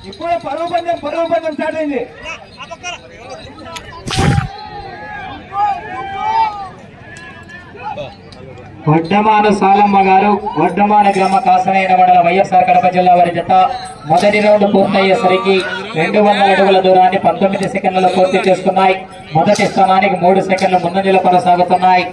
ఇప్పుడు పరువు పందెం స్టార్ట్ అయింది. వడ్డమాన సాలమ్మ గారు వడ్డమాన గ్రామ కాసనైన మండల వైఎస్ఆర్ కడప జిల్లా వారి జత మొదటి రౌండ్ పూర్తయ్యేసరికి 200 అడుగుల దూరాన్ని 19 సెకండ్లలో పూర్తి చేసుకున్నాయి. మొదటి స్థానానికి 3 సెకండ్లు ముందంజలో కొనసాగుతున్నాయి.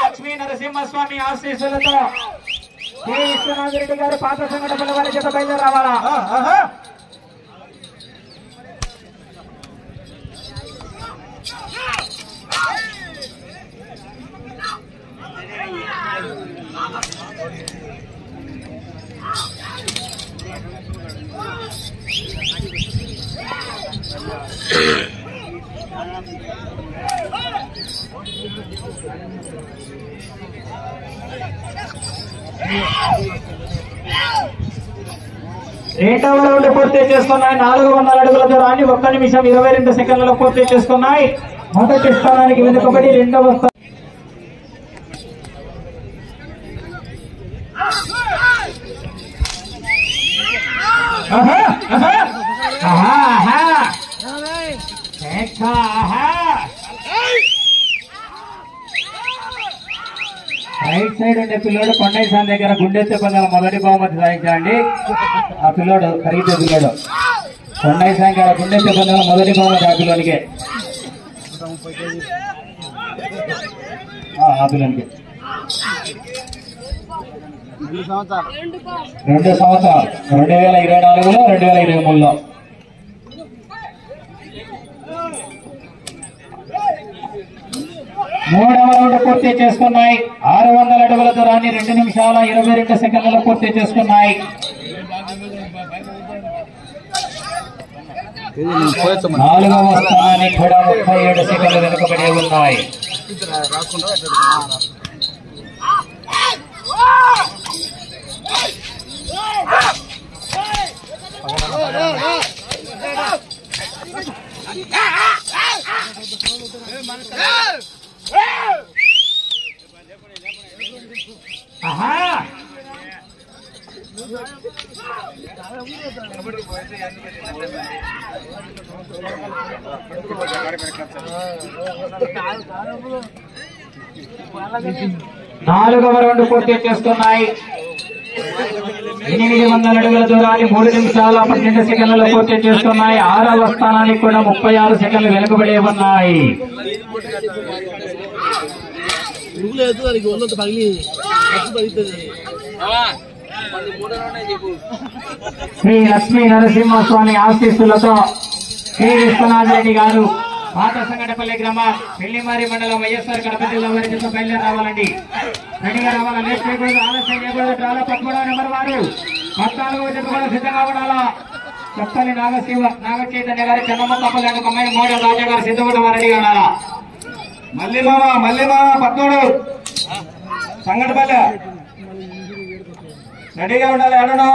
లక్ష్మీ నరసింహస్వామి ఆశీస్సులతో కె విశ్వనాథరెడ్డి గారు పాత సంఘటనల వారి చేత బయలుదేరి రావాలా. రెండవ రౌండ్ పూర్తి చేసుకున్నాయి. 400 అడుగుల దూరాన్ని 1 నిమిషం 22 సెకండ్లలో పూర్తి చేసుకున్నాయి. మొదటి స్థానానికి వెనుకబడి రెండవ స్థానం రైట్ సైడ్ ఉండే పిల్లోడు కొండైసాన్ దగ్గర గుండెత్తే పందాల మొదటి బహుమతి సాధించండి. ఆ పిల్లోడు ఖరీదే పిల్లోడు కొండైసాన్ గారు గుండెత్తే పందాల మొదటి బహుమతి ఆ పిల్లోనికి ఆ పిల్లోనికి 2 సంవత్సరాలు 2024లో 2023లో. మూడవ రౌండ్ పూర్తి చేసుకున్నాయి. 600 అడుగుల దూరాన్ని 2 నిమిషాల 22 సెకండ్లలో పూర్తి చేసుకున్నాయి. 4వ స్థానానికి కూడా 37 సెకండ్లు వెనుకబడి ఉన్నాయి. నాలుగవ రౌండ్ పూర్తి చేస్తున్నాయి. 800 అడుగుల దూరాన్ని 3 నిమిషాల 12 సెకండ్లలో పూర్తి చేస్తున్నాయి. 6వ స్థానానికి కూడా 36 సెకండ్లు వెనుకబడి ఉన్నాయి. శ్రీ లక్ష్మీ నరసింహస్వామి ఆశీస్సులతో కె విశ్వనాథరెడ్డి గారు పాత సంగటపల్లి గ్రామం పెళ్లిమారి మండలం వైఎస్ఆర్ కడప జిల్లా వారి చేత బయలుదేరి రావాలండి. రెడీగా రావాలా. లేట్ చేయకూడదు, ఆలస్యం చేయకూడదు. డ్రాలో 13వ నెంబర్ వారు 14వ జత కూడా సిద్ధంగా ఉండాలా. చెప్పని నాగచైతన్య గారు చెన్నమ్మ తప్పలేక అమ్మాయి మోడీ రాజా గారు సిద్ధపడ రెడీగా ఉండాలా. మళ్ళీ మామ 13 సంగటపల్లి రెడీగా ఉండాలి. అడను